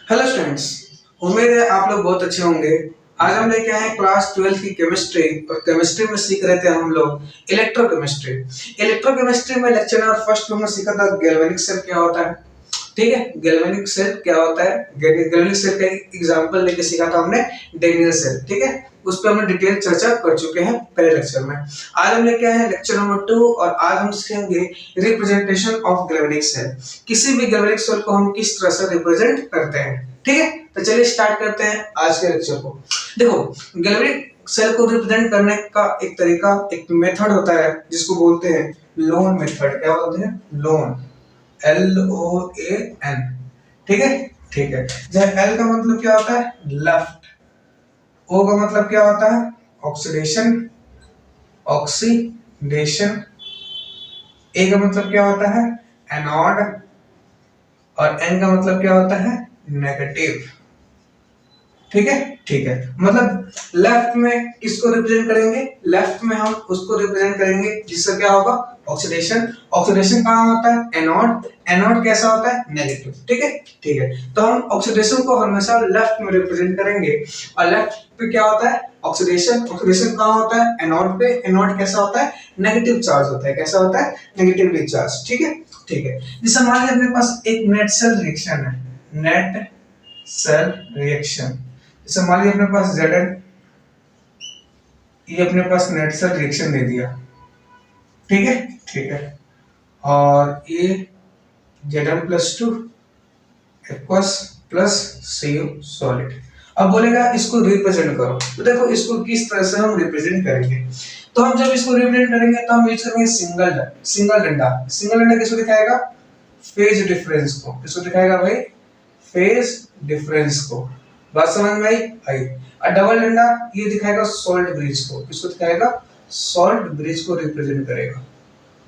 Hello students. उम्मीद है आप लोग बहुत अच्छे होंगे। आज हम लेके आए हैं क्लास 12 की केमिस्ट्री और केमिस्ट्री में सीख रहे थे हम लोग इलेक्ट्रोकेमिस्ट्री। इलेक्ट्रोकेमिस्ट्री में लेक्चर नंबर फर्स्ट में हमने सीखा था गैल्वेनिक सेल क्या होता है। ठीक है, गैल्वेनिक सेल क्या होता है, गैल्वेनिक सेल का एग्जांपल लेके सीखा था हमने डेनियल सेल। ठीक है, उस पर हमने डिटेल चर्चा कर चुके हैं पहले लेक्चर में। आज हम लेके आए हैं लेक्चर नंबर 2 और आज हम सीखेंगे रिप्रेजेंटेशन ऑफ गैल्वेनिक सेल। किसी भी गैल्वेनिक सेल को हम किस तरह से रिप्रेजेंट करते हैं। ठीक है, तो चलिए स्टार्ट करते हैं आज के लेक्चर को। देखो, गैल्वेनिक सेल को रिप्रेजेंट करने का एक तरीका, एक मेथड होता है जिसको बोलते हैं लोन मेथड। क्या बोलते हैं? Loan, LOAN। ठीक है, ठीक है। जब L का मतलब क्या होता है? लेफ्ट। O का मतलब क्या होता है? Oxidation, oxidation. A का मतलब क्या होता है? एनोड। और N का मतलब क्या होता है? नेगेटिव। ठीक है, ठीक है। मतलब लेफ्ट में किसको रिप्रेजेंट करेंगे? लेफ्ट में हम उसको रिप्रेजेंट करेंगे जिससे क्या होगा? ऑक्सीडेशन। ऑक्सीडेशन कहाँ होता है? एनोड। एनोड कैसा होता है? नेगेटिव। ठीक है, ठीक है। तो हम ऑक्सीडेशन को हमेशा लेफ्ट में रिप्रेजेंट करेंगे। और लेफ्ट पे क्या होता है? ऑक्सीडेशन। ऑक्सीडेशन कहाँ होता है? एनोड पे। एनोड कैसा होता है? नेगेटिव चार्ज होता है। कैसा होता है? Negatively charge. ठीक है, ठीक है। जैसे मान लीजिए अपने पास एक नेट सेल रिएक्शन है, नेट सेल रिएक्शन। जैसे मान लीजिए अपने पास Zn, ये अपने पास नेट सेल रिएक्शन दे दिया। ठीक है, ठीक है। और ये Zn+2 aqueous plus Cu solid. अब बोलेगा इसको रिप्रेजेंट करो। तो देखो इसको किस तरह से हम रिप्रेजेंट करेंगे। तो हम जब इसको रिप्रेजेंट करेंगे तो हम यूज करेंगे सिंगल डंडा। सिंगल डंडा किसको दिखाएगा? फेज डिफरेंस को। किसको दिखाएगा भाई? फेज डिफरेंस को। बात समझ में आई? आई। और डबल डंडा ये दिखाएगा सॉल्ट ब्रिज को। किसको दिखाएगा? सॉल्ट ब्रिज को रिप्रेजेंट करेगा।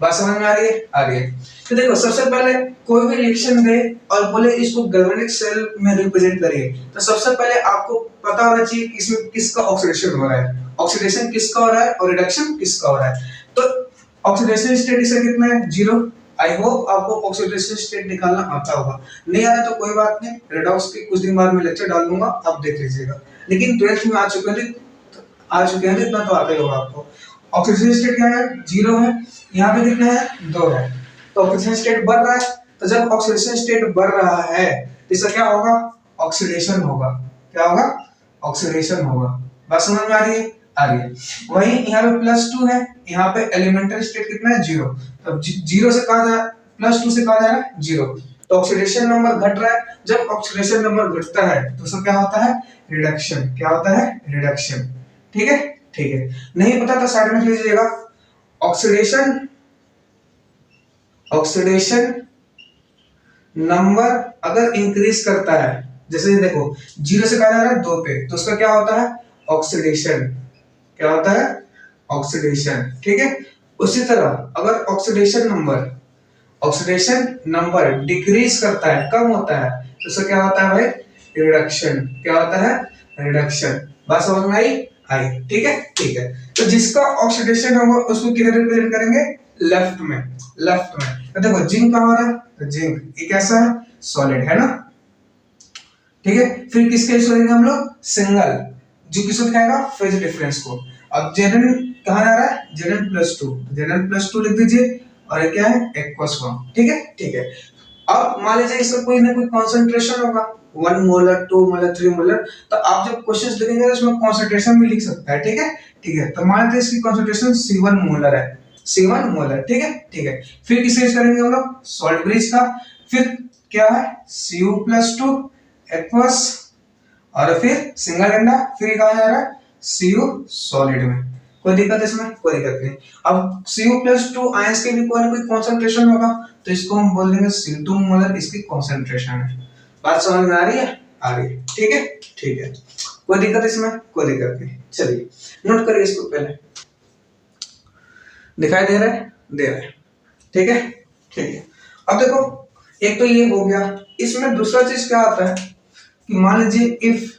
बात समझ में आ रही है? आ रही है। तो देखो, सबसे पहले कोई भी रिएक्शन दे और बोले इसको गैल्वेनिक सेल में रिप्रेजेंट करिए, तो सबसे पहले आपको पता होना चाहिए कि इसमें किसका ऑक्सीडेशन हो रहा है, ऑक्सीडेशन किसका हो रहा है और रिडक्शन किसका हो रहा है। तो ऑक्सीडेशन स्टेट इसका कितना है? 0। आई होप आपको ऑक्सीडेशन स्टेट निकालना आता होगा। नहीं आता तो कोई बात नहीं, रेडॉक्स के कुछ दिन बाद में लेक्चर डाल दूंगा, आप देख लीजिएगा। लेकिन 12th में आ चुके हैं तो इतना तो आता ही होगा आपको। ऑक्सीडेशन स्टेट क्या है? 0 है। यहाँ पे कितना है? 2 है। तो ऑक्सीडेशन स्टेट बढ़ रहा है। तो जब ऑक्सीडेशन स्टेट बढ़ रहा है तो इसका क्या होगा? ऑक्सीडेशन होगा। क्या होगा? ऑक्सीडेशन होगा। बात समझ में आ रही है? आ रही है। वहीं यहाँ पे +2 है, यहाँ पे एलिमेंटल स्टेट कितना है? 0। तो 0 से कहा जा, +2 से कहा जा रहा है 0। तो ऑक्सीडेशन नंबर घट रहा है। जब ऑक्सीडेशन नंबर घटता है तो उसका क्या होता है? रिडक्शन। क्या होता है? रिडक्शन। ठीक है, ठीक है। नहीं पता तो साइड में लिख लीजिएगा। ऑक्सीडेशन, ऑक्सीडेशन नंबर अगर इंक्रीज करता है, जैसे देखो 0 से कहा जा रहा है 2 पे, तो उसका क्या होता है? ऑक्सीडेशन। क्या होता है? ऑक्सीडेशन। ठीक है। उसी तरह अगर ऑक्सीडेशन नंबर डिक्रीज करता है, कम होता है, तो उसका क्या होता है भाई? रिडक्शन। क्या होता है? रिडक्शन। बात समझ में आई? आई। ठीक है, ठीक है। तो जिसका ऑक्सीडेशन होगा उसको किधर रिप्रेजेंट करेंगे? लेफ्ट में। लेफ्ट में। तो देखो जिंक कहाँ हो रहा है? तो जिंक ये कैसा है? सॉलिड है ना। ठीक है। फिर किसके यूज करेंगे हम लोग? सिंगल, जो किसको दिखाएगा? फेज डिफरेंस को। अब Zn कहाँ जा रहा है? Zn+2। Zn+2 लिख दीजिए। और ये क्या है? एक्वस 1। ठीक है, ठीक है। अब मान लीजिए इसका कोई ना कोई कॉन्सेंट्रेशन होगा, 1 मोलर, 2 मोलर, 3 मोलर। तो आप जब क्वेश्चंस लिखेंगे तो इसमें कॉन्सेंट्रेशन भी लिख सकता है। ठीक है, ठीक है। तो मान लीजिए इसकी कॉन्सेंट्रेशन C1 मोलर है। C1 molar. ठीक है, ठीक है। फिर किसे यूज करेंगे हम लोग? सॉल्ट ब्रिज का। फिर क्या है? Cu+2 aqueous. और फिर सिंगल डंडा। फिर कहा जा रहा है? Cu सॉलिड में। कोई दिक्कत इसमें? कोई दिक्कत नहीं। अब Cu+2 आयंस के भी कोई ना कोई कॉन्सेंट्रेशन होगा, तो इसको हम बोल देंगे C2 मोलर इसकी कॉन्सेंट्रेशन है। बात समझ में आ रही है? आ रही है। ठीक है, ठीक है। कोई दिक्कत इसमें? कोई दिक्कत नहीं। चलिए नोट करिए इसको पहले। दिखाई दे रहा है? दे रहा है। ठीक है, ठीक है। अब देखो, एक तो ये हो गया। इसमें दूसरा चीज क्या आता है कि मान लीजिए if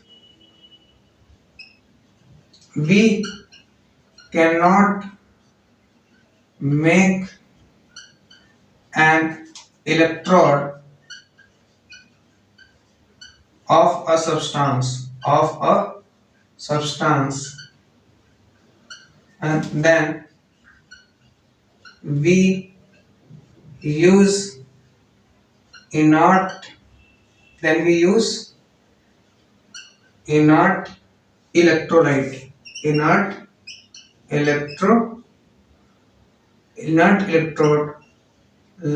we can not make an electrode of a substance, and then we use inert then we use inert electrolyte inert electro inert electrode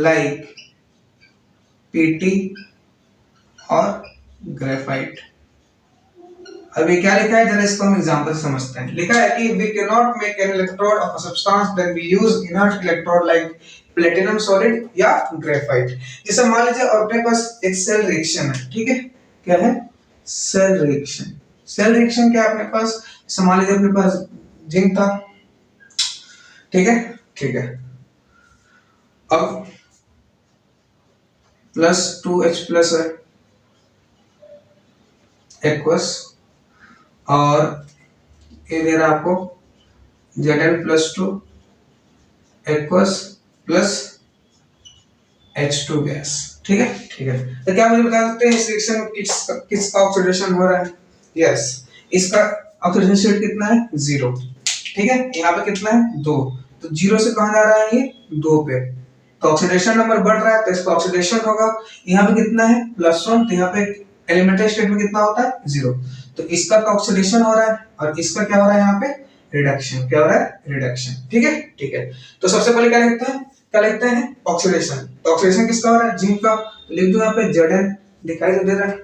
like PT और ग्रेफाइट। अभी क्या लिखा है जरा इसको हम एग्जांपल समझते हैं। लिखा है कि we cannot make an electrode of a substance then we use inert electrode like platinum solid या ग्रेफाइट। जैसे मान लीजिए अपने पास एक सेल रिएक्शन है, ठीक है, क्या है सेल रिएक्शन। सेल रिएक्शन क्या है अपने पास, जैसे मान लीजिए अपने पास जिंक था, ठीक है, ठीक है, अब +2H प्लस है एक्वस और ये दे रहा आपको Zn+2 aqueous plus H2 gas, ठीक है, ठीक है। तो क्या मुझे बता सकते हैं इस रिएक्शन में किसका ऑक्सीडेशन हो रहा है? यस, इसका ऑक्सीडेशन स्टेट कितना है 0, ठीक है, यहाँ पे कितना है 2, तो 0 से कहाँ जा रहा है ये 2 पे, तो ऑक्सीडेशन नंबर बढ़ रहा है तो इसका ऑक्सीडेशन होगा। यहाँ पे कितना है +1, तो यहाँ पे एलिमेंटरी स्टेट में कितना होता है 0, तो इसका ऑक्सीडेशन हो रहा है और इसका क्या हो रहा है यहाँ पे रिडक्शन, क्या हो रहा है रिडक्शन, ठीक है, ठीक है। तो सबसे पहले क्या लिखते हैं ऑक्सीडेशन। तो ऑक्सीडेशन किसका हो रहा है जिंक का, तो लिख दो यहाँ पे Zn, दिखाई तो दे रहा है,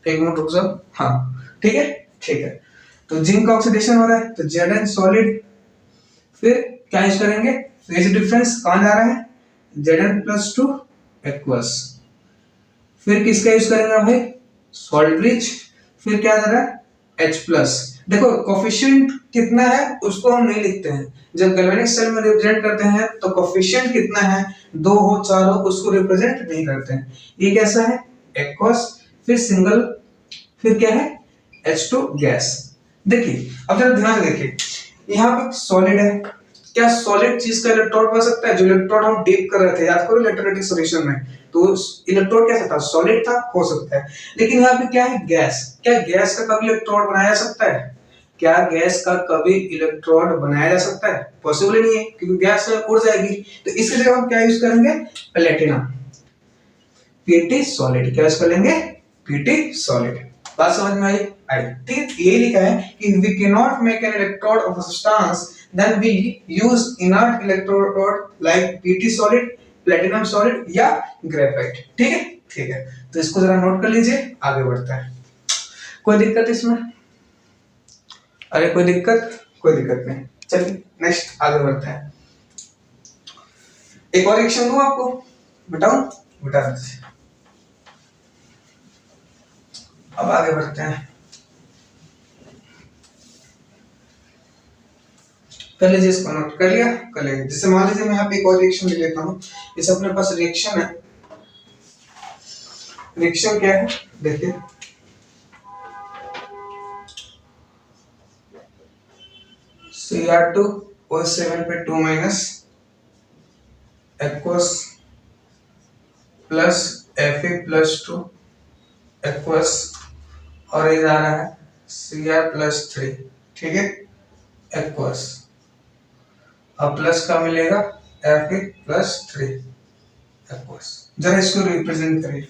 एक मिनट रुक जाओ, हाँ ठीक है, ठीक है। तो जिंक का ऑक्सीडेशन हो रहा है तो Zn सॉलिड, फिर क्या यूज करेंगे फेज डिफरेंस कहां जा रहा है Zn+2 एक्वस, फिर किसका यूज करेंगे भाई सॉल्ट ब्रिज, फिर क्या जा रहा है H+। देखो कोफिशिएंट कितना है उसको हम नहीं लिखते हैं, जब गैल्वेनिक सेल में रिप्रेजेंट करते हैं तो कोफिशिएंट कितना है 2 हो 4 हो उसको रिप्रेजेंट नहीं करते हैं। ये कैसा है एक्वस, फिर सिंगल, फिर क्या है H2 गैस। देखिए अब जरा ध्यान से देखिए यहाँ पे सॉलिड है, क्या सॉलिड चीज का इलेक्ट्रोड बन सकता है? जो इलेक्ट्रोड हम डीप कर रहे थे याद करो इलेक्ट्रोलाइटिक सॉल्यूशन में, तो इलेक्ट्रोड कैसा था सॉलिड था, हो सकता है। लेकिन यहाँ पे क्या है गैस, क्या गैस का कभी इलेक्ट्रोड बनाया जा सकता है? क्या गैस का कभी इलेक्ट्रोड बनाया जा सकता है? पॉसिबल नहीं है क्योंकि गैस उड़ जाएगी। तो इसके जगह हम क्या यूज करेंगे प्लेटिनम, पीटी सॉलिड, क्या यूज करेंगे पीटी सॉलिड। बात समझ में आई? ठीक, ये लिखा है कि we cannot make an electrode of a substance then we use inert electrode like PT solid, platinum solid या graphite, ठीक है, ठीक है। तो इसको जरा नोट कर लीजिए, आगे बढ़ते हैं। कोई दिक्कत इसमें? अरे कोई दिक्कत नहीं, चलिए नेक्स्ट आगे बढ़ते हैं। एक और रिएक्शन दूं आपको, बताऊं? बता दीजिए। अब आगे बढ़ते हैं, कर लीजिए, इसको नोट कर लिया, कर लीजिए। जैसे मान लीजिए मैं यहाँ पे एक और रिएक्शन ले लेता हूँ, जैसे अपने पास रिएक्शन है, रिएक्शन क्या है देखिए, Cr2O7 पे 2- एक्वस प्लस Fe+2 एक्वस और ये जा रहा है Cr+3, ठीक है, एक्वस, अब प्लस का मिलेगा Fe+3 एक्वस। जरा इसको रिप्रेजेंट करिए,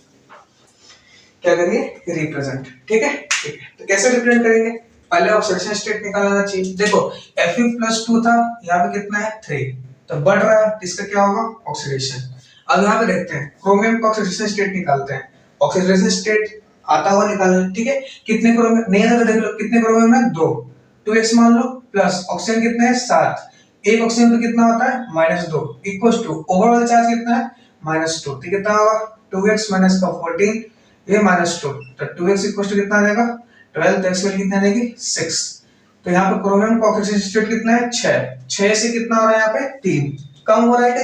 क्या करिए रिप्रेजेंट, ठीक है, ठीक है। तो कैसे रिप्रेजेंट करेंगे, पहले ऑक्सीडेशन स्टेट निकालना चाहिए। देखो Fe+2 था, यहाँ पे कितना है 3, तो बढ़ रहा है, इसका क्या होगा ऑक्सीडेशन। अब यहाँ पे देखते हैं क्रोमियम का ऑक्सीडेशन स्टेट निकालते हैं, ऑक्सीडेशन स्टेट आता हुआ निकालना, ठीक है। कितने क्रोमियम नहीं है तो देख लो कितने क्रोमियम है 2, 2x मान लो, प्लस ऑक्सीजन कितने हैं 7, एक ऑक्सीजन पे कितना होता है -2 इक्वल्स टू ओवरऑल चार्ज कितना है -2, तो कितना होगा 2x - का 14 ये -2, तो 2x इक्वल्स टू कितना आ जाएगा 12, तो x वैल्यू कितना आएगी 6। तो यहाँ पे क्रोमियम का ऑक्सीजन स्टेट कितना है 6 से कितना हो रहा है यहाँ पे 3, कम हो रहा है कि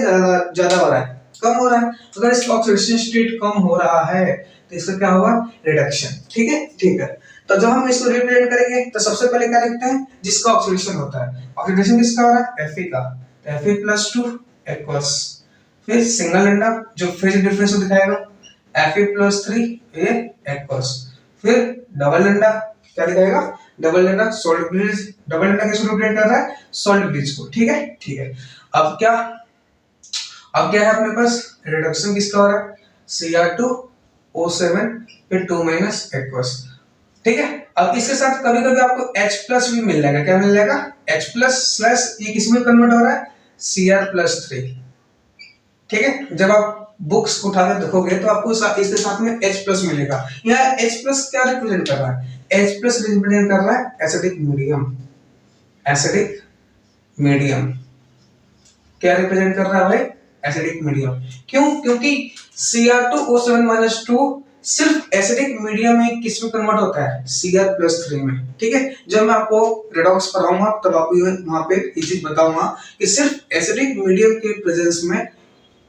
ज्यादा हो रहा है? कम हो रहा है। अगर इसका ऑक्सीडेशन स्टेट कम हो रहा है तो इसका क्या होगा रिडक्शन, ठीक है, ठीक है। तो जब हम इसको रिप्रेजेंट करेंगे तो सबसे पहले क्या लिखते हैं जिसका ऑक्सीडेशन होता है, ऑक्सीडेशन किसका हो रहा है Fe का, तो Fe+2 एक्वस, फिर सिंगल एंड जो फेज डिफरेंस को दिखाएगा Fe+3 ये एक्वस, फिर डबल डंडा क्या दिखाएगा, डबल डंडा सॉल्ट ब्रिज, डबल डंडा किसको रिप्रेजेंट कर रहा है, सॉल्ट ब्रिज को, ठीक है ठीक है। अब क्या, अब क्या है अपने पास, रिडक्शन किसका हो रहा है, Cr2O7 फिर 2 aqueous, ठीक है। अब इसके साथ कभी कभी आपको H प्लस भी मिल जाएगा, क्या मिल जाएगा, H प्लस स्लैश, ये किस में कन्वर्ट हो रहा है, Cr+3, ठीक है। जब आप बुक्स उठा के देखोगे तो आपको इसके साथ में H प्लस मिलेगा। यहाँ H प्लस क्या रिप्रेजेंट कर रहा है, H प्लस रिप्रेजेंट कर रहा है एसिडिक मीडियम, एसिडिक मीडियम क्या रिप्रेजेंट कर रहा है भाई, एसिडिक मीडियम। क्यों, क्योंकि Cr2O7-2 सिर्फ एसिडिक मीडियम में किस में कन्वर्ट होता है, Cr+3 में, ठीक है। जब मैं आपको रेडॉक्स पढ़ाऊंगा तब आपको वहां पे ये चीज बताऊंगा कि सिर्फ एसिडिक मीडियम के प्रेजेंस में,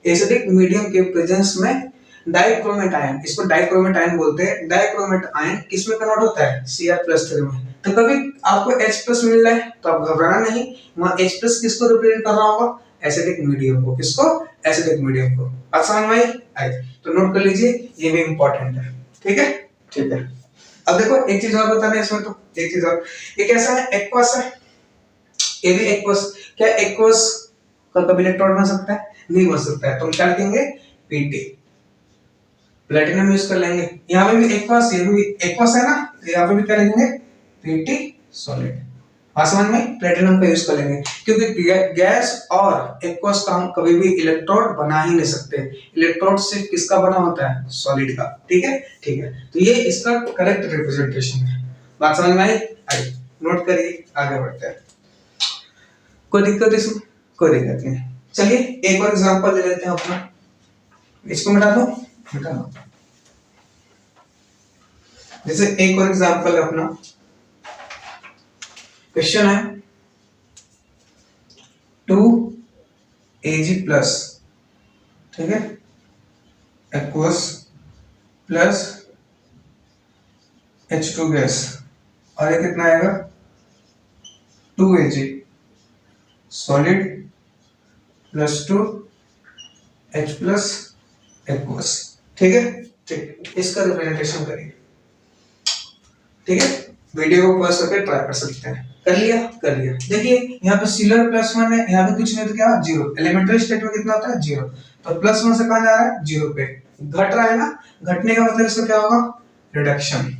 एसिडिक मीडियम के प्रेजेंस में डाइक्रोमेट आयन, इसको डाइक्रोमेट आयन बोलते हैं, डाइक्रोमेट आयन किस में कन्वर्ट होता है, Cr+3 में। तो कभी आपको H+ मिल रहा है तो आप घबराना नहीं, वहां H+ किसको रिप्रेजेंट कर रहा होगा, एसिडिक मीडियम को, किसको, एसिडिक मीडियम को। बात समझ में आई, तो नोट कर लीजिए, ये भी इंपॉर्टेंट है, ठीक है ठीक है। अब देखो एक चीज और बताना है इसमें, तो एक चीज और, ये कैसा है, एक्वस है, ये भी एक्वस। क्या एक्वस का कभी इलेक्ट्रॉन बन सकता है, नहीं बन सकता है, तो हम क्या लिखेंगे, Pt, प्लेटिनम यूज कर लेंगे। यहाँ पे भी एक्वस, ये भी एक्वस है ना, तो यहाँ पे भी क्या लिखेंगे, Pt सॉलिड। समझ में, प्लेटिनम का यूज कर लेंगे, क्योंकि गैस और एक्वस का हम कभी भी इलेक्ट्रोड बना ही नहीं सकते, इलेक्ट्रोड सिर्फ किसका बना होता है, सॉलिड का, ठीक है ठीक है। तो ये इसका करेक्ट रिप्रेजेंटेशन है। बात समझ में आई, नोट करिए, आगे बढ़ते हैं। कोई दिक्कत इसमें, कोई दिक्कत नहीं। चलिए एक और एग्जांपल ले लेते हैं अपना, इसको मिटा दो, मिटा दो। जैसे एक और एग्जांपल है अपना, क्वेश्चन है 2Ag+, ठीक है, एक्वस प्लस H2 गैस, और ये कितना आएगा, 2Ag solid plus 2H+ aqueous, ठीक है ठीक, इसका रिप्रेजेंटेशन करिए, ठीक है। वीडियो को पॉज करके ट्राई कर सकते हैं, कर लिया, कर लिया। देखिए यहाँ पे सिलर +1 है, यहाँ पे कुछ नहीं तो क्या, 0, एलिमेंट्री स्टेट में कितना होता है, 0, तो +1 से कहां जा रहा है, 0 पे घट रहा है ना, घटने का मतलब इसका क्या होगा, रिडक्शन।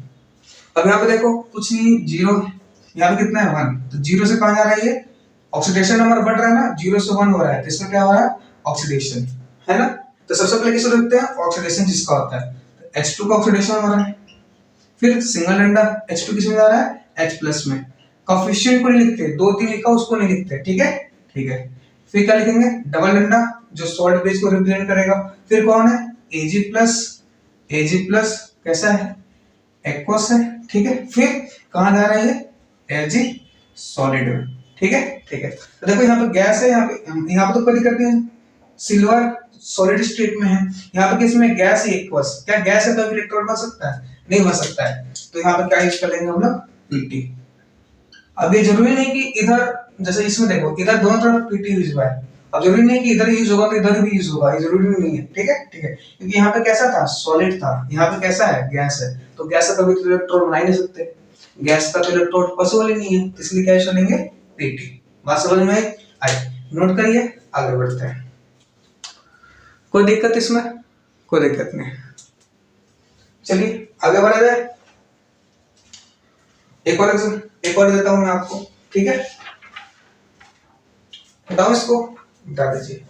अब यहाँ पे देखो कुछ नहीं, 0, यहाँ पे कितना है, 1, तो 0 से कहां जा रहा है, ये ऑक्सीडेशन नंबर बढ़ रहा है ना, 0 से 1 हो रहा है, तो इसमें क्या हो रहा है, ऑक्सीडेशन, है ना। तो सबसे पहले किसको देखते हैं, ऑक्सीडेशन जिसका होता है, H2 का ऑक्सीडेशन हो रहा है, फिर सिंगल डंडा H2 किस में जा रहा है, H+ में, कोएफिशिएंट को नहीं लिखते, 2 3 लिखा उसको नहीं लिखते, ठीक है ठीक है। फिर क्या लिखेंगे, डबल डंडा जो सॉल्ट बेस को रिप्रेजेंट करेगा, फिर कौन है, Ag+ कैसा है, एक्वस है, ठीक है। फिर कहां जा रहा है ये, Ag सॉलिड में, ठीक है ठीक है। तो देखो यहाँ पे गैस है, यहाँ पे तो कोई दिक्कत नहीं है, सिल्वर सॉलिड स्टेट में है, यहाँ पे किसमें, गैस है, एक्वस, क्या गैस है तो इलेक्ट्रॉन बन सकता है, नहीं बन सकता है, तो यहाँ पे क्या यूज कर लेंगे हम लोग, Pt। अब ये जरूरी नहीं कि इधर, जैसे इसमें देखो इधर दोनों तरफ Pt यूज हुआ है, अब जरूरी नहीं कि इधर यूज होगा तो इधर भी यूज होगा, ये जरूरी नहीं है, ठीक है ठीक है। क्योंकि यहाँ पे कैसा था, सॉलिड था, यहाँ पे कैसा है, गैस है, तो गैस का कभी तो इलेक्ट्रॉन बना ही नहीं सकते, गैस का तो इलेक्ट्रॉन पॉसिबल ही नहीं है, इसलिए क्या यूज करेंगे, Pt। बात समझ में आई, नोट करिए, आगे बढ़ते हैं। कोई दिक्कत इसमें, कोई दिक्कत नहीं, चलिए आगे बढ़ा जाए। एक और देता हूं मैं आपको, ठीक है, बताओ इसको, बता दीजिए।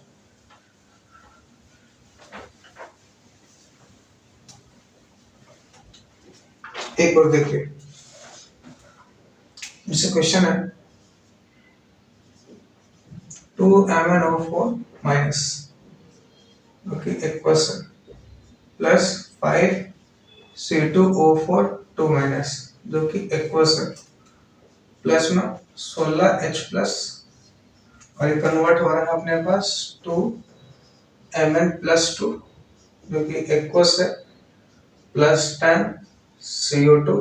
एक और देखिए, जैसे क्वेश्चन है 2MnO4- okay, aqueous plus 5C2O4 2- जो कि एक्वस है, प्लस में 16H+, और ये कन्वर्ट हो रहा है अपने पास 2Mn+2 जो कि एक्वस है, प्लस 10CO2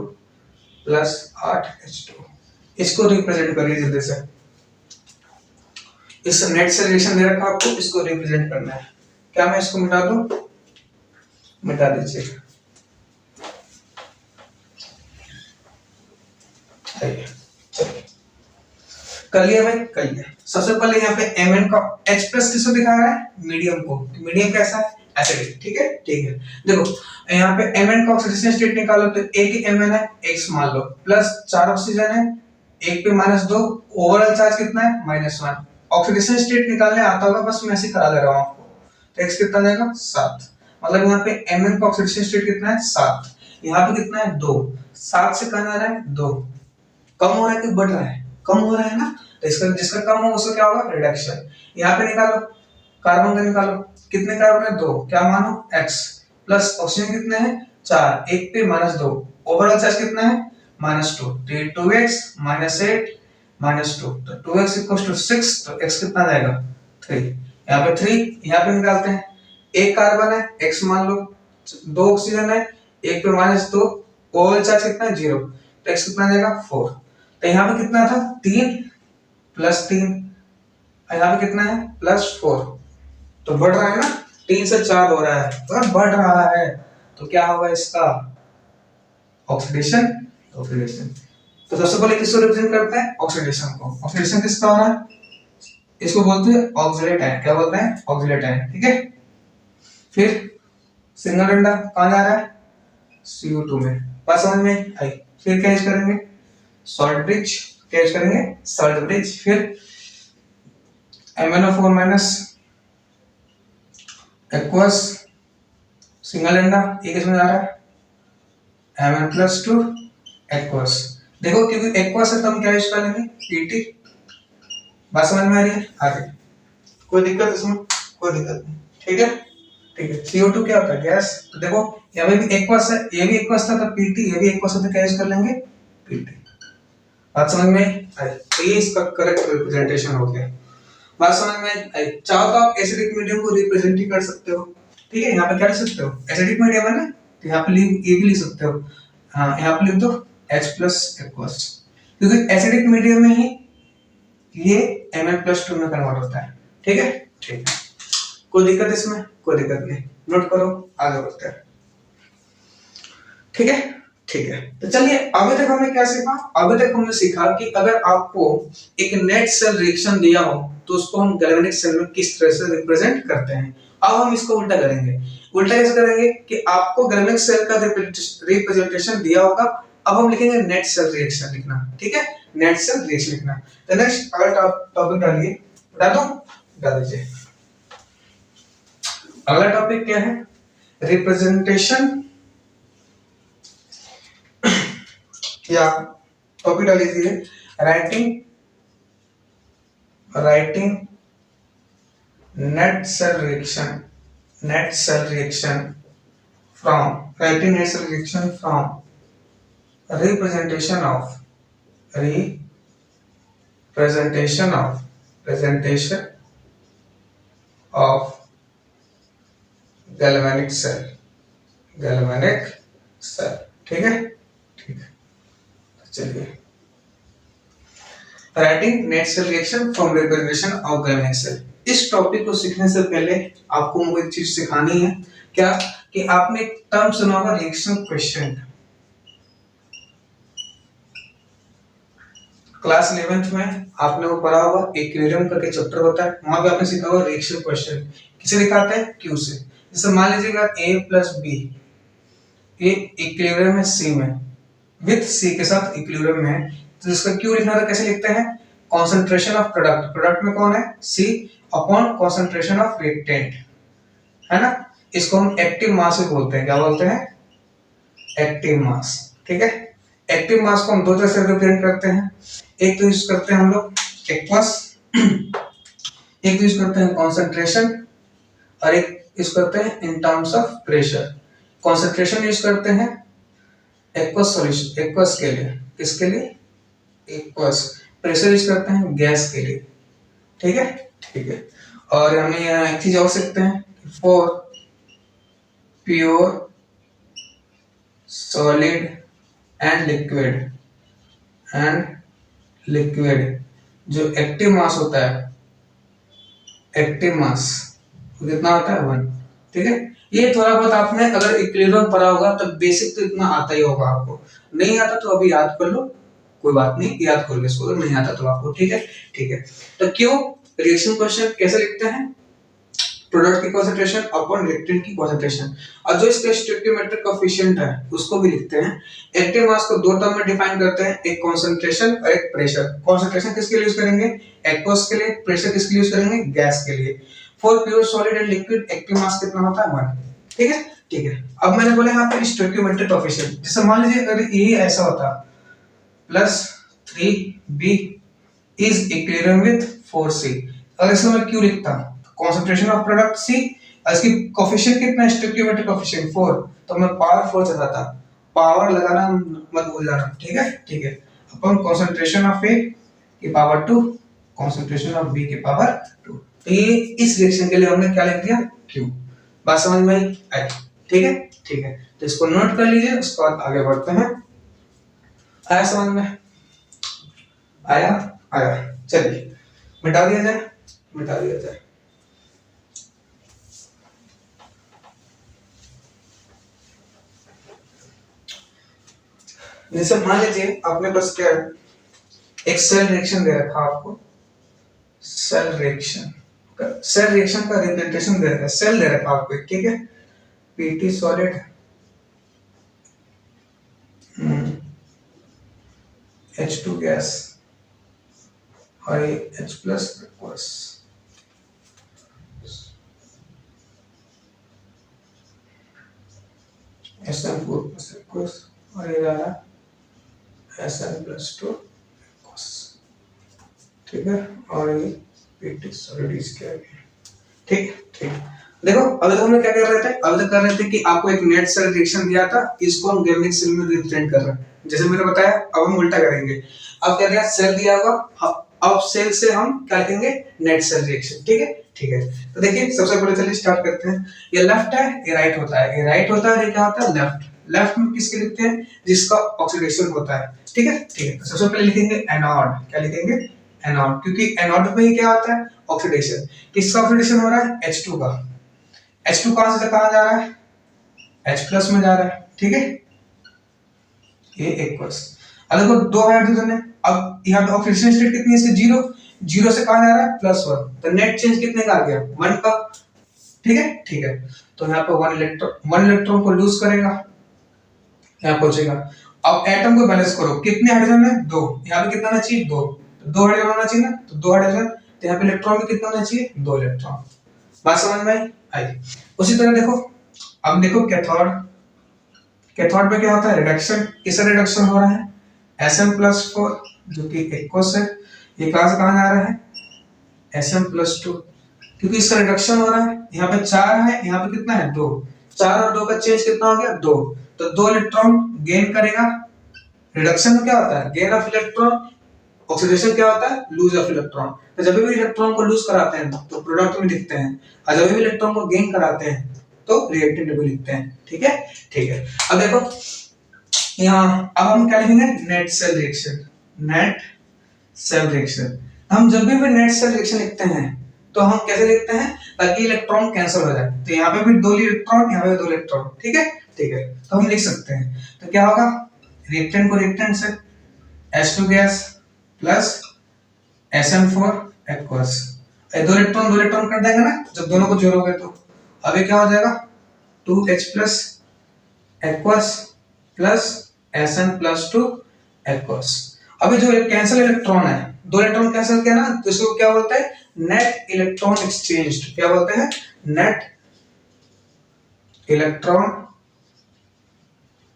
प्लस 8H2। इसको रिप्रेजेंट करिए जल्दी से, इस नेट से रिलेशन दे रखा आपको, इसको रिप्रेजेंट करना है। क्या मैं इसको मिटा दूं, मिटा दीजिए। कर लिया भाई, कर लिया। सबसे पहले यहाँ पे Mn का H प्लस किसको दिखा रहा है, मीडियम को। मीडियम कैसा है, एसिडिक, ठीक है ठीक है। देखो यहाँ पे Mn का ऑक्सीडेशन स्टेट निकालो तो एक Mn है, x मान लो, प्लस 4 ऑक्सीजन है, एक पे -2, ओवरऑल चार्ज कितना है, -1। ऑक्सीडेशन स्टेट निकालने आता होगा, बस मैं ऐसे करा दे रहा हूँ आपको। तो x कितना जाएगा, 7। मतलब यहाँ पे Mn का ऑक्सीडेशन स्टेट कितना है, 7। यहाँ पे कितना है, 2। 7 से कहाँ आ रहा है, 2। कम हो रहा है कि बढ़ रहा है, कम हो रहा है ना, तो इसका जिसका कम हो उसका क्या होगा, रिडक्शन। यहाँ पे निकालो, कार्बन का निकालो, कितने कार्बन है, 2, क्या मानो, x, प्लस ऑक्सीजन कितने हैं, 4, एक पे -2, ओवरऑल चार्ज कितना है, -2, तो ये 2x -8 -2, तो 2x = 6, तो x कितना जाएगा, 3। यहाँ पे 3, यहाँ पे निकालते हैं, एक कार्बन है, x मान लो, 2 ऑक्सीजन है, एक पे -2, ओवरऑल चार्ज कितना है, 0, तो x कितना जाएगा, 4। तो यहाँ पे कितना था, 3 + 3, यहाँ पे कितना है, +4, तो बढ़ रहा है ना, 3 से 4 हो रहा है, तो बढ़ रहा है, तो क्या होगा इसका, ऑक्सीडेशन। ऑक्सीडेशन तो सबसे पहले किसको रिप्रेजेंट करते हैं, ऑक्सीडेशन को। ऑक्सीडेशन किसका हो रहा है, इसको बोलते हैं ऑक्सलेट आयन। क्या बोलते हैं, ऑक्सलेट आयन, ठीक है। फिर सिंगल डंडा कहाँ जा रहा है, CO2 में, बात समझ में आई। फिर क्या यूज करेंगे, सॉल्ट ब्रिज, क्या यूज करेंगे, सॉल्ट ब्रिज। फिर MnO4- एक्वस, सिंगल डंडा, एक इसमें जा रहा है, Mn+2 एक्वस। देखो क्योंकि एक्वस है तो हम क्या यूज करेंगे, Pt। बात समझ में आ रही है, आगे कोई दिक्कत इसमें, कोई दिक्कत नहीं, ठीक है ठीक है। CO2 क्या होता है, गैस। तो देखो यहाँ पे भी एक्वस है, ये भी एक्वस था तो Pt, ये भी एक्वस है तो क्या यूज कर लेंगे, Pt। बात समझ में आई, तो ये इसका करेक्ट रिप्रेजेंटेशन हो गया। बात समझ में आई। चाहो तो आप एसिडिक मीडियम को रिप्रेजेंट ही कर सकते हो, ठीक है। यहाँ पे क्या लिख सकते हो, एसिडिक मीडियम है ना, तो यहाँ पे ये भी लिख सकते हो, हाँ यहाँ पे लिख दो H+ एक्वस, क्योंकि एसिडिक मीडियम में ही ये Mn+2 में कन्वर्ट होता है, ठीक है ठीक है। कोई दिक्कत इसमें, कोई दिक्कत नहीं, नोट करो, आगे बढ़ते हैं, ठीक है ठीक है। तो चलिए अभी तक हमने क्या सीखा, अभी तक हमने सीखा कि अगर आपको एक नेट सेल रिएक्शन दिया हो तो उसको हम गैल्वेनिक सेल में किस तरह से रिप्रेजेंट करते हैं। अब हम इसको उल्टा करेंगे। उल्टा कैसे करेंगे कि आपको गैल्वेनिक सेल का रिप्रेजेंटेशन दिया होगा, अब हम लिखेंगे नेट सेल रिएक्शन लिखना, ठीक है, नेट सेल रिएक्शन लिखना। तो नेक्स्ट अगला टॉपिक डालिए, बता दो, डाल दीजिए। अगला टॉपिक क्या है, रिप्रेजेंटेशन, या टॉपिक डाल लीजिए, writing net cell reaction, net cell reaction from, writing net cell reaction from representation of galvanic cell, ठीक है ठीक है। चलिए, writing net cell reaction from representation of galvanic cell. इस टॉपिक को सीखने से पहले आपको मुझे एक चीज सिखानी है, क्या कि आपने एक टर्म सुना होगा, रिएक्शन क्वेश्चन। क्लास 11th में आपने वो पढ़ा होगा, इक्विलिब्रियम करके चैप्टर होता है, वहां पे आपने सीखा होगा रिएक्शन क्वेश्चन किसे दिखाते हैं, Q से। जैसे मान लीजिएगा A+B, ये इक्विलिब्रियम में C में, विथ C के साथ इक्विलिब्रियम में है, तो इसका Q लिखना था, कैसे लिखते हैं, कंसंट्रेशन ऑफ प्रोडक्ट, प्रोडक्ट में कौन है, C upon concentration of reactant, है ना। इसको हम एक्टिव मास भी बोलते हैं, क्या बोलते हैं, एक्टिव मास, ठीक है। एक्टिव मास को हम दो तरह से रिप्रेजेंट करते हैं, एक तो यूज करते हैं हम लोग एक्वस, एक तो यूज करते हैं कंसंट्रेशन, और एक यूज करते हैं in terms of pressure. Concentration use करते हैं एक्वस सॉल्यूशन, एक्वस के लिए, किसके लिए, एक्वस। प्रेशर यूज करते हैं गैस के लिए, ठीक है ठीक है। और हमें यहाँ एक चीज और सीखते हैं, for pure solid and liquid जो एक्टिव मास होता है, एक्टिव मास कितना होता है, 1, ठीक है। ये थोड़ा बहुत आपने अगर इक्विलिब्रियम पढ़ा होगा तो बेसिक तो इतना आता ही होगा, आपको नहीं आता तो अभी याद कर लो, कोई बात नहीं, याद कर लो इसको, अगर नहीं आता तो आपको। ठीक है, ठीक है। तो क्यों रिएक्शन क्वेश्चन कैसे लिखते हैं? प्रोडक्ट की कंसंट्रेशन अपॉन रिएक्टेंट की कंसंट्रेशन, और जो इसका स्टोइकियोमेट्रिक कोएफिशिएंट है उसको भी लिखते हैं। एक्टिव मास को दो टर्म में डिफाइन करते हैं, एक कंसंट्रेशन और एक प्रेशर। कंसंट्रेशन किसके लिए यूज करेंगे? एक्वस के लिए। प्रेशर किसके लिए यूज करेंगे? गैस के लिए। For pure solid and liquid active mass कितना होता है? 1। ठीक है, ठीक है। अब मैंने बोला यहाँ पे स्टोइकियोमेट्रिक कोएफिशिएंट, जैसे मान लीजिए अगर ये ऐसा होता +3b is equilibrium with 4c, अगर इसको मैं क्यों लिखता? कंसंट्रेशन ऑफ प्रोडक्ट C, इसकी कोएफिशिएंट कितना है? स्टोइकियोमेट्रिक कोएफिशिएंट 4, तो मैं पावर 4 चलाता। पावर लगाना मत भूल जाना। ठीक है, ठीक है। अपन कंसंट्रेशन ऑफ A की पावर 2, कंसंट्रेशन ऑफ B की पावर 2, तो ये इस रिएक्शन के लिए हमने क्या लिख दिया? Q। बात समझ में आई? ठीक है, ठीक है। तो इसको नोट कर लीजिए, उसके बाद आगे बढ़ते हैं। आया समझ में? आया? आया। चलिए मिटा दिया जाए, मिटा दिया जाए। जैसे मान लीजिए आपने बस क्या है, एक सेल रिएक्शन दे रखा आपको, सेल रिएक्शन का रिप्रेजेंटेशन दे रखा है, सेल दे रखा आपको, ठीक है, पीटी सॉलिड H2 गैस और ये H plus aqueous. SN4 plus aqueous और ये रहा SN+2 एक्वस। ठीक है, और ये पीटी सॉलिड इसके आगे। ठीक, ठीक। देखो अभी तक हमने क्या कर रहे थे? अभी तक कर रहे थे कि आपको एक नेट सेल रिएक्शन दिया था, इसको हम गैल्वेनिक सेल में रिप्रेजेंट कर रहे हैं, जैसे मैंने बताया। अब हम उल्टा करेंगे। अब क्या दिया? सेल दिया होगा, अब सेल से हम क्या लिखेंगे? Net cell reaction. ठीक है, ठीक है। तो देखिए सबसे पहले चलिए स्टार्ट करते हैं। ये लेफ्ट है, ये राइट होता है, ये राइट होता है, ये क्या होता है? लेफ्ट। लेफ्ट में किसके लिखते हैं? जिसका ऑक्सीडेशन होता है। ठीक है, ठीक है। तो सबसे पहले लिखेंगे एनोड। क्या लिखेंगे? एनोड, क्योंकि एनोड में ही क्या होता है? ऑक्सीडेशन। किसका ऑक्सीडेशन हो रहा है? H2 का। H2 कहां से कहां जा रहा है? H प्लस में जा रहा है। ठीक है, ये एक्वस। अब देखो दो हाइड्रोजन है, अब यहाँ पे ऑक्सीडेशन स्टेट कितनी है? इसकी 0। 0 से कहां जा रहा है? +1, तो नेट चेंज कितने का आ गया? 1 का। ठीक है, ठीक है। तो यहाँ पे 1 इलेक्ट्रॉन को लूज करेगा, यहाँ पहुंचेगा। अब एटम को बैलेंस करो, कितने हाइड्रोजन है? 2। यहाँ पे कितना होना चाहिए? 2। तो 2 हाइड्रोजन होना चाहिए ना, तो 2 हाइड्रोजन। तो यहाँ पे इलेक्ट्रॉन भी कितना होना चाहिए? 2 इलेक्ट्रॉन। बात समझ में आई? उसी तरह देखो, अब देखो कैथोड। कैथोड में क्या होता है? रिडक्शन। किसका रिडक्शन हो रहा है? Sm+4 जो कि एक्वस है, ये कहां से कहां जा रहा है? Sm+2, क्योंकि इसका रिडक्शन हो रहा है। यहाँ पे 4 है, यहाँ पे कितना है? 2। 4 और 2 का चेंज कितना हो गया? 2। तो 2 इलेक्ट्रॉन गेन करेगा। रिडक्शन में क्या होता है? Gain of electron. ऑक्सीडेशन क्या होता है? Lose of electron. तो जब भी इलेक्ट्रॉन को लूज कराते हैं तो प्रोडक्ट में लिखते हैं, और जब भी इलेक्ट्रॉन को गेन कराते हैं तो रिएक्टेंट में लिखते हैं। ठीक है, ठीक है। अब देखो यहाँ, अब हम क्या लिखेंगे? Net cell reaction. Net cell reaction. हम जब भी नेट सेल रिएक्शन लिखते हैं तो हम कैसे लिखते हैं? ताकि इलेक्ट्रॉन कैंसिल हो जाए। तो यहाँ पे भी 2 इलेक्ट्रॉन, यहाँ पे 2 इलेक्ट्रॉन। ठीक है, ठीक है। तो हम लिख सकते हैं, तो क्या होगा? रिएक्टेंट को रिएक्टेंट से H2 gas plus Sn4 aqueous, 2 electron कर देंगे ना जब दोनों को जोड़ोगे तो। अब ये क्या हो जाएगा? 2H plus aqueous plus Sn+2 aqueous. अभी जो कैंसिल इलेक्ट्रॉन है, 2 इलेक्ट्रॉन कैंसिल किया ना, तो इसको क्या बोलते हैं? Net electron exchanged. क्या बोलते हैं? Net electron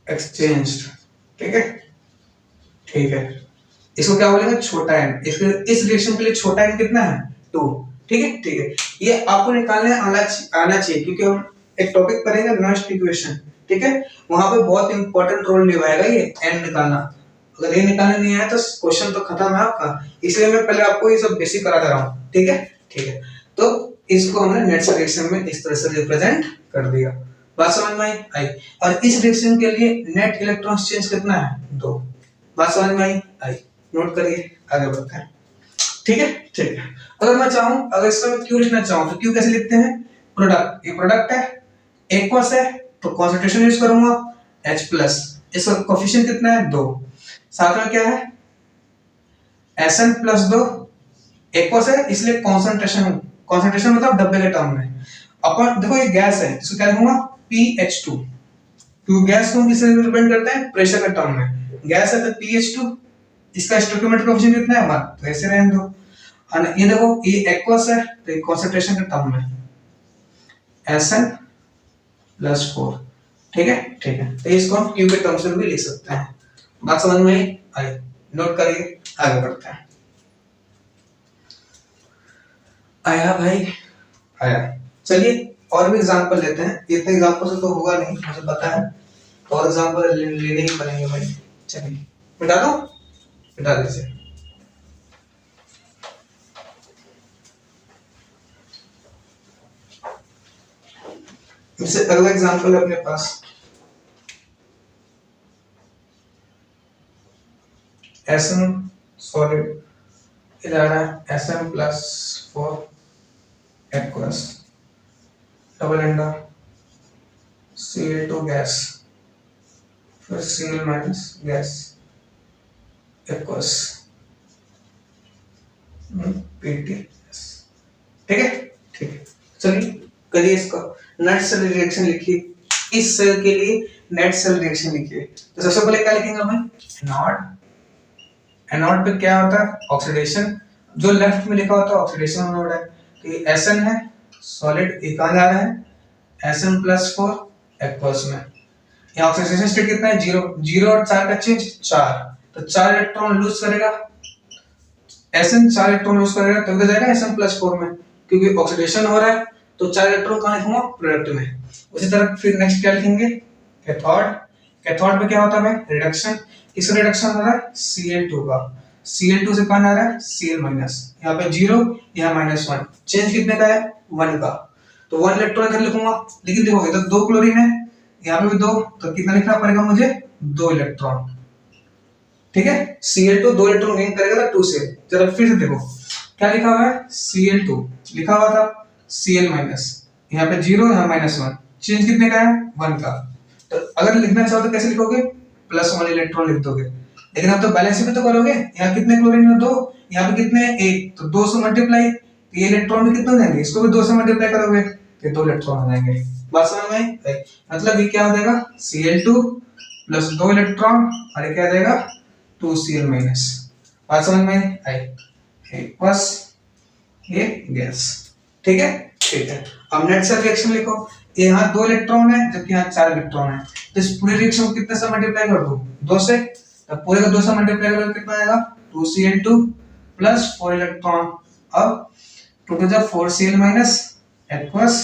exchanged. ठीक है, ठीक है। इसको क्या बोलेंगे? छोटा n। इस रिएक्शन के लिए छोटा n कितना है? 2। ठीक है, ठीक है। ये आपको निकालने आना चाहिए, क्योंकि हम एक टॉपिक पढ़ेंगे नॉइस्ट इक्वेशन। ठीक है, वहां पे बहुत इंपॉर्टेंट रोल निभाएगा ये n निकालना। अगर ये निकालने नहीं आया तो क्वेश्चन तो खत्म है आपका। इसलिए मैं पहले आपको ये सब बेसिक करा दे रहा हूँ। ठीक है, ठीक है। तो इसको हमने नेट सेल रिएक्शन में इस तरह से रिप्रेजेंट कर दिया। बात समझ में आई? और इस रिएक्शन के लिए नेट इलेक्ट्रॉन एक्सचेंज कितना है? 2। बात समझ में आई? नोट करिए, आगे बढ़ते हैं। ठीक है, ठीक है। अगर मैं चाहूं, अगर इसको मैं क्यों लिखना चाहूं तो क्यों कैसे लिखते हैं? प्रोडक्ट। ये प्रोडक्ट है, एक्वस है, तो कंसंट्रेशन यूज करूंगा H प्लस। इसका कोएफिशिएंट कितना है? 2। साथ में क्या है? Sn प्लस 2 एक्वस है, इसलिए कॉन्सेंट्रेशन, कॉन्सेंट्रेशन मतलब डब्बे के टर्म में। अपन देखो ये गैस है, इसको क्या लिखूंगा PH2, क्योंकि गैस को किससे रिप्रेजेंट करते हैं, प्रेशर के टर्म में। गैस है तो PH2, इसका स्टोइकियोमेट्रिक कोएफिशिएंट कितना है 1, तो ऐसे रहने दो। और ये देखो ये एक्वस है तो कॉन्सेंट्रेशन के टर्म में Sn प्लस 4, ठीक है ठीक है। तो इसको हम Q के टर्म्स में भी लिख सकते हैं। बात समझ में आई? नोट करिए, आगे बढ़ते हैं। आया भाई आया। चलिए और भी एग्जांपल लेते हैं, इतने एग्जांपल से तो होगा नहीं मुझे पता है, तो और एग्जांपल लेने ही पड़ेंगे भाई। चलिए मिटा दो, मिटा दीजिए। इससे अगला एग्जांपल है अपने पास Sn सॉलिड इधर है Sn plus 4 aqueous double under Cl2 gas, फिर Cl minus gas aqueous Pt, ठीक है ठीक है। चलिए करिए इसका नेट सेल रिएक्शन लिखिए, इस सेल के लिए नेट सेल रिएक्शन लिखिए। तो सबसे पहले क्या लिखेंगे हम, एनोड। एनोड पे क्या होता है, ऑक्सीडेशन, जो लेफ्ट में लिखा होता है ऑक्सीडेशन एनोड है। तो ये Sn है सॉलिड, ये कहां जा रहा है Sn प्लस 4 एक्वस में। यहाँ ऑक्सीडेशन स्टेट कितना है 0, 0 और 4 का चेंज 4, तो 4 इलेक्ट्रॉन लूज करेगा, Sn 4 इलेक्ट्रॉन लूज करेगा तब तो जाएगा Sn प्लस 4 में, क्योंकि ऑक्सीडेशन हो रहा है तो 4 इलेक्ट्रॉन कहां लिखूंगा, प्रोडक्ट में। उसी तरह फिर नेक्स्ट क्या लिखेंगे, कैथोड। कैथोड पे क्या होता है भाई, रिडक्शन। किसका रिडक्शन हो रहा है, Cl2 का। Cl2 से कहां आ रहा है Cl माइनस, यहाँ पे 0 यहाँ -1, चेंज कितने का है 1 का, तो 1 इलेक्ट्रॉन इधर लिखूंगा। लेकिन देखो इधर 2 क्लोरीन है, यहाँ पे भी 2, तो कितना लिखना पड़ेगा मुझे 2 इलेक्ट्रॉन, ठीक है। Cl2 2 इलेक्ट्रॉन गेन करेगा 2 से। जरा फिर से देखो क्या लिखा हुआ है, Cl2 लिखा हुआ था Cl माइनस, यहाँ पे 0 यहाँ -1, चेंज कितने का है 1 का। तो अगर लिखना चाहो तो कैसे लिखोगे, +1 इलेक्ट्रॉन लिख दोगे। लेकिन अब तो बैलेंस भी तो करोगे, यहाँ कितने क्लोरीन है 2, यहाँ पे कितने 1, तो 2 से मल्टीप्लाई, तो ये इलेक्ट्रॉन भी कितने हो जाएंगे, इसको भी 2 से मल्टीप्लाई करोगे तो 2 इलेक्ट्रॉन हो जाएंगे। बात समझ में आई? मतलब ये क्या हो जाएगा Cl2 प्लस 2 इलेक्ट्रॉन और ये क्या आ जाएगा 2Cl माइनस। बात समझ में आई? बस ये गैस, ठीक है ठीक है। अब नेट सेल रिएक्शन लिखो, यहाँ 2 इलेक्ट्रॉन है जबकि यहाँ 4 इलेक्ट्रॉन है, तो इस पूरे रिएक्शन को कितने से मल्टीप्लाई कर दो 2 से, तो पूरे का 2 से मल्टीप्लाई करोगे कितना आएगा 2Cl2 प्लस 4 इलेक्ट्रॉन, अब 2 to the 4Cl minus aqueous,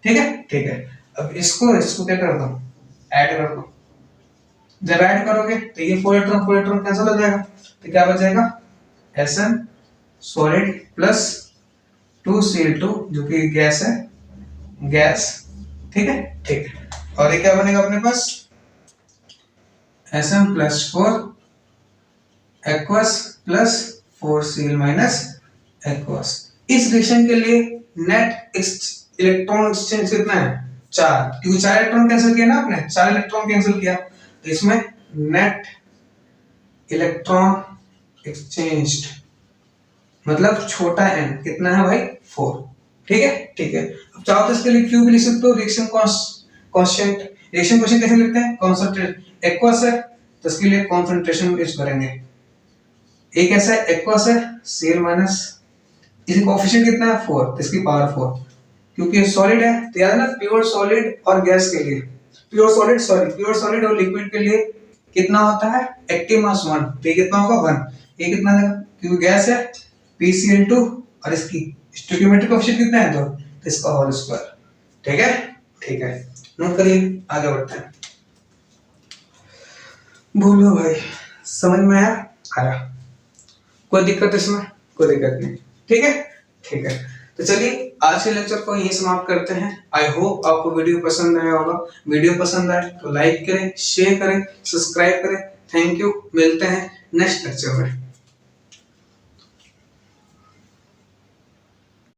ठीक है ठीक है। अब इसको क्या कर दो, ऐड कर दो। जब ऐड करोगे तो ये 4 इलेक्ट्रॉन कैंसिल हो जाएगा, तो क्या बचेगा Sn सॉलिड प्लस 2Cl2 जो कि गैस है, गैस, ठीक है ठीक है। और ये क्या बनेगा अपने पास Sn plus 4 aqueous plus 4Cl minus aqueous. इस रिएक्शन के लिए नेट इलेक्ट्रॉन एक्सचेंज कितना है 4, क्योंकि 4 इलेक्ट्रॉन कैंसिल किया ना आपने, 4 इलेक्ट्रॉन कैंसिल किया, तो इसमें नेट इलेक्ट्रॉन एक्सचेंज्ड मतलब छोटा n कितना है भाई 4, ठीक है ठीक है। अब चाहो तो इसके लिए Q भी लिख सकते हो, रिएक्शन कांस्टेंट। रिएक्शन कांस्टेंट कैसे लिखते हैं, कॉन्सेंट्रेट एक्वस है तो इसके लिए कंसंट्रेशन यूज करेंगे। एक ऐसा एक्वस है Cl माइनस, इसका कोएफिशिएंट कितना है 4, तो इसकी पावर 4, क्योंकि ये सॉलिड है तो याद है ना प्योर सॉलिड और गैस के लिए, प्योर सॉलिड और लिक्विड के लिए कितना होता है एक्टिव मास 1, तो ये कितना होगा 1, ये कितना देगा क्योंकि गैस है PCl2 और इसकी स्टोइकियोमेट्रिक कोएफिशिएंट कितना है 2, तो इसका होल स्क्वायर, ठीक है ठीक है। नोट करिए, आगे बढ़ते हैं। बोलो भाई समझ में आया? कोई दिक्कत इसमें? कोई दिक्कत नहीं, ठीक है ठीक है। तो चलिए आज के लेक्चर को यहीं समाप्त करते हैं। आई होप आपको वीडियो पसंद आया होगा। वीडियो पसंद आए तो लाइक करें, शेयर करें, सब्सक्राइब करें। थैंक यू, मिलते हैं नेक्स्ट लेक्चर में।